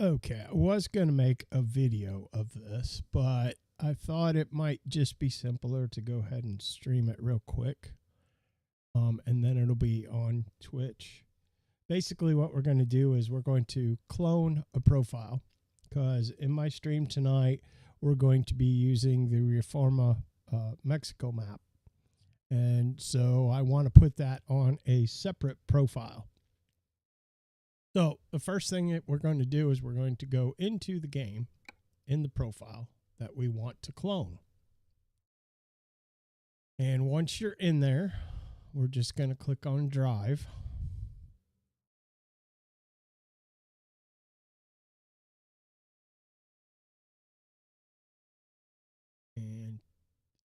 Okay, I was going to make a video of this, but I thought it might just be simpler to go ahead and stream it real quick. And then it'll be on Twitch. Basically, what we're going to do is we're going to clone a profile, because in my stream tonight, we're going to be using the Reforma Mexico map. And so I want to put that on a separate profile. So the first thing that we're going to do is we're going to go into the game in the profile that we want to clone. And once you're in there, we're just going to click on Drive. And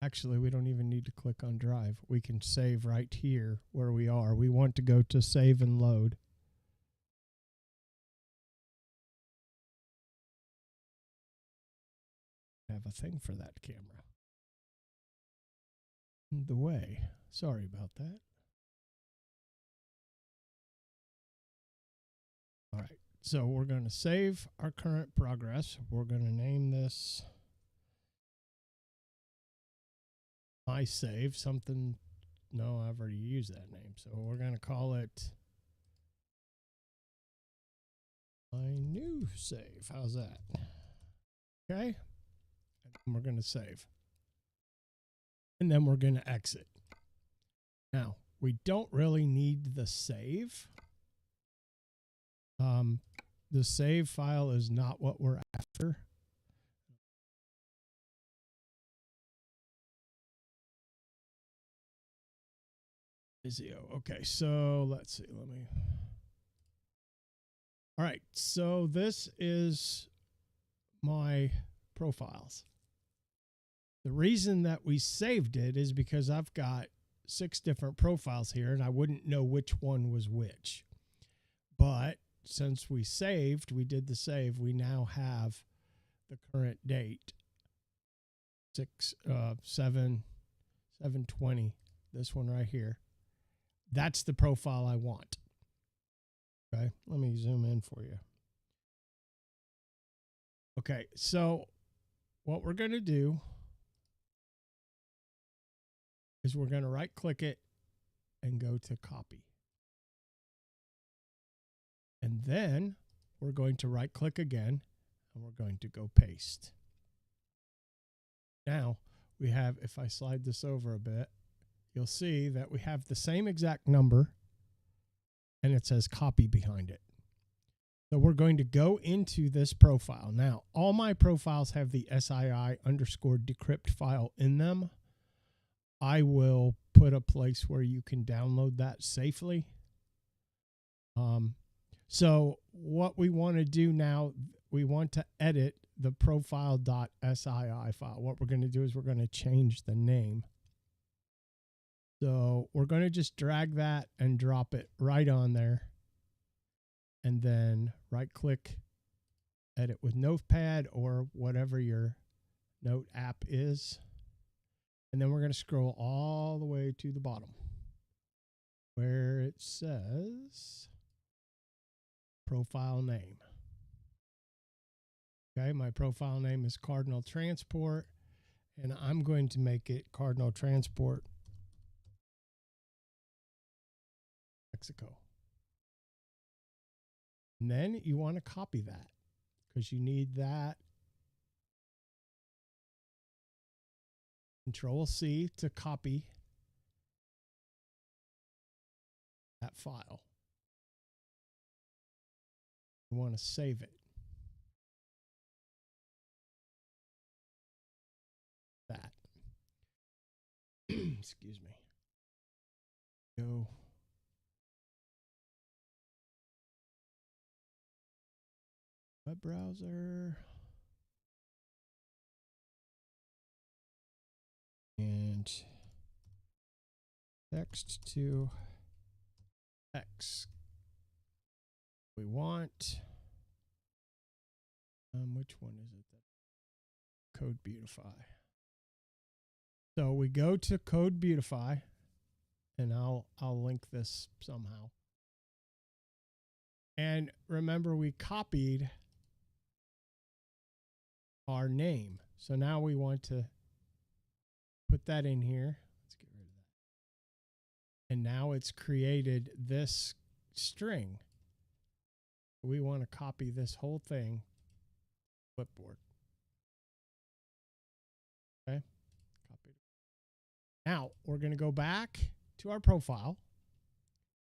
actually, we don't even need to click on Drive. We can save right here where we are. We want to go to Save and Load. I have a thing for that camera. The way. Sorry about that. All right. So we're going to save our current progress. We're going to name this My Save something. No, I've already used that name. So we're going to call it My New Save. How's that? Okay. And we're going to save. And then we're going to exit. Now, we don't really need the save. The save file is not what we're after. Visio. Okay, so let's see. All right, so this is my profiles. The reason that we saved it is because I've got 6 different profiles here and I wouldn't know which one was which. But since we did the save, we now have the current date, 7/20, this one right here. That's the profile I want. Okay, let me zoom in for you. Okay, so what we're going to do is we're going to right click it and go to copy. And then we're going to right click again and we're going to go paste. Now we have, if I slide this over a bit, you'll see that we have the same exact number and it says copy behind it. So we're going to go into this profile. Now, all my profiles have the SII_decrypt file in them. I will put a place where you can download that safely. So what we want to do now, we want to edit the profile.sii file. What we're going to do is we're going to change the name. So we're going to just drag that and drop it right on there. And then right click, edit with Notepad or whatever your note app is. And then we're going to scroll all the way to the bottom where it says profile name. Okay, my profile name is Cardinal Transport, and I'm going to make it Cardinal Transport Mexico. And then you want to copy that because you need that. Control C to copy that file. You want to save it. That. Excuse me. Go. Web browser. And text to X. We want, which one is it? Code Beautify. So we go to Code Beautify, and I'll link this somehow. And remember, we copied our name. So now we want to put that in here. Let's get rid of that. And now it's created this string. We want to copy this whole thing to clipboard. Okay. Copy. Now we're going to go back to our profile,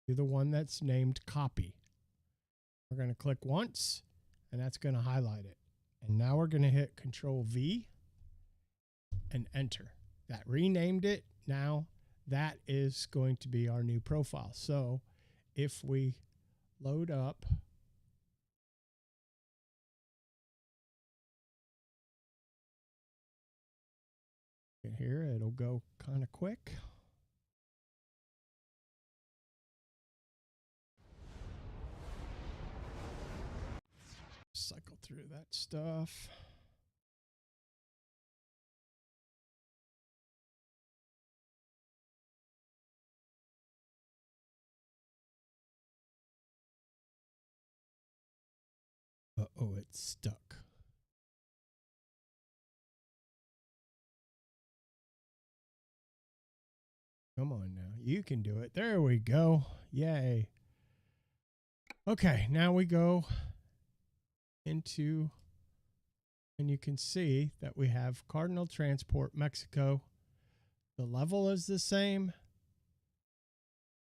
to the one that's named copy. We're going to click once, and that's going to highlight it. And now we're going to hit Control V and enter. That renamed it. Now that is going to be our new profile. So if we load up here, it'll go kind of quick. Cycle through that stuff. Uh-oh, it's stuck. Come on now, you can do it. There we go. Yay. Okay, now we go into, and you can see that we have Cardinal Transport Mexico. The level is the same.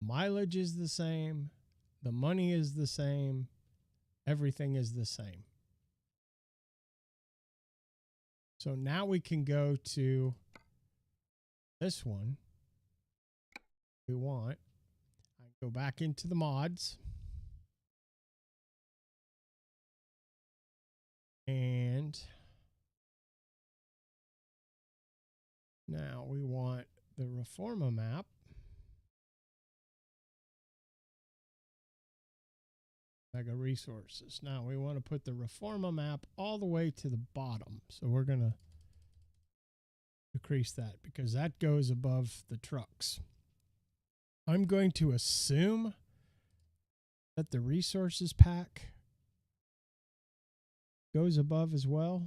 Mileage is the same. The money is the same. Everything is the same. So now we can go to this one. We want, I go back into the mods. And now we want the Reforma map. Mega resources. Now we want to put the Reforma map all the way to the bottom. So we're going to decrease that because that goes above the trucks. I'm going to assume that the resources pack goes above as well.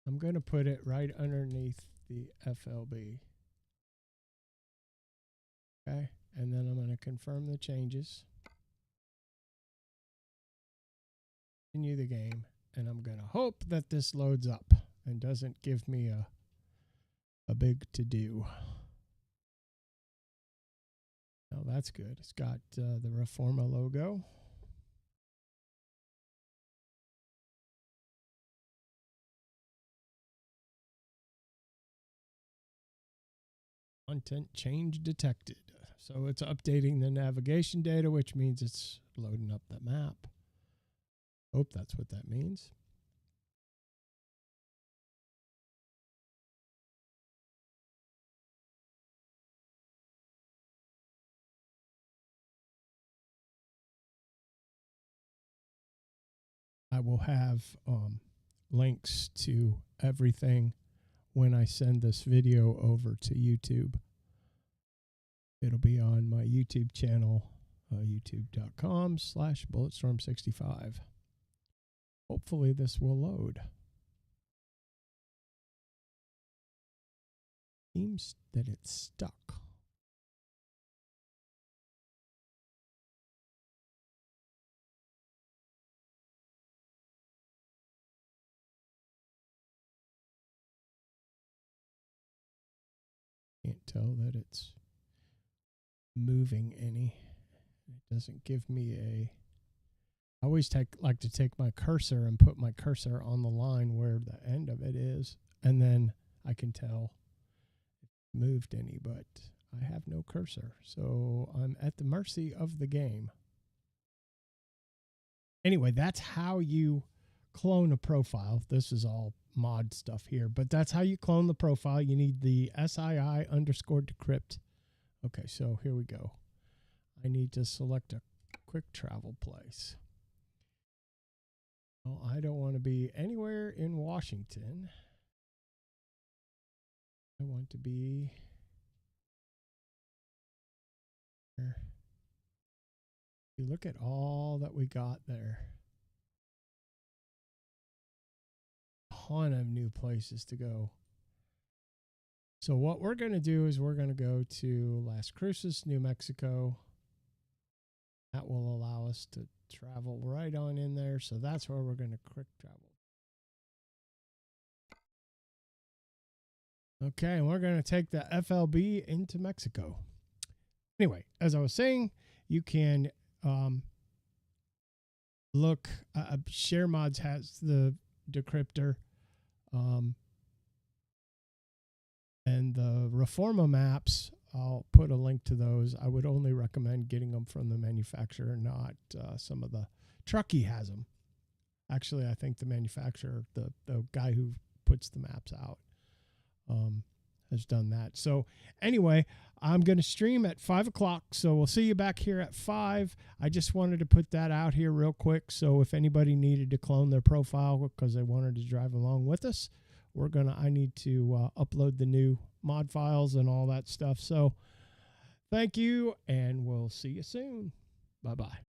I'm going to put it right underneath the FLB. Okay, and then I'm going to confirm the changes. Continue the game, and I'm going to hope that this loads up and doesn't give me a big to-do. Now that's good. It's got the Reforma logo. Content change detected. So it's updating the navigation data, which means it's loading up the map. Hope that's what that means. I will have links to everything when I send this video over to YouTube. It'll be on my YouTube channel, youtube.com/bulletstorm65. Hopefully this will load. Seems that it's stuck. Can't tell that it's moving any. It doesn't give me a... I always like to take my cursor and put my cursor on the line where the end of it is, and then I can tell if it moved any, but I have no cursor, so I'm at the mercy of the game. Anyway, that's how you clone a profile. This is all mod stuff here, but that's how you clone the profile. You need the SII_decrypt. Okay, so here we go. I need to select a quick travel place. Well, I don't want to be anywhere in Washington. I want to be here. You look at all that we got there. A ton of new places to go. So what we're going to do is we're going to go to Las Cruces, New Mexico. That will allow us to travel right on in there. So that's where we're going to quick travel. Okay, and we're going to take the FLB into Mexico. Anyway, as I was saying, you can look, ShareMods has the decryptor, and the Reforma maps, I'll put a link to those. I would only recommend getting them from the manufacturer, not some of the Truckee has them. Actually, I think the manufacturer, the guy who puts the maps out, has done that. So anyway, I'm going to stream at 5 o'clock. So we'll see you back here at 5. I just wanted to put that out here real quick. So if anybody needed to clone their profile because they wanted to drive along with us, I need to upload the new mod files and all that stuff. So thank you, and we'll see you soon. Bye-bye.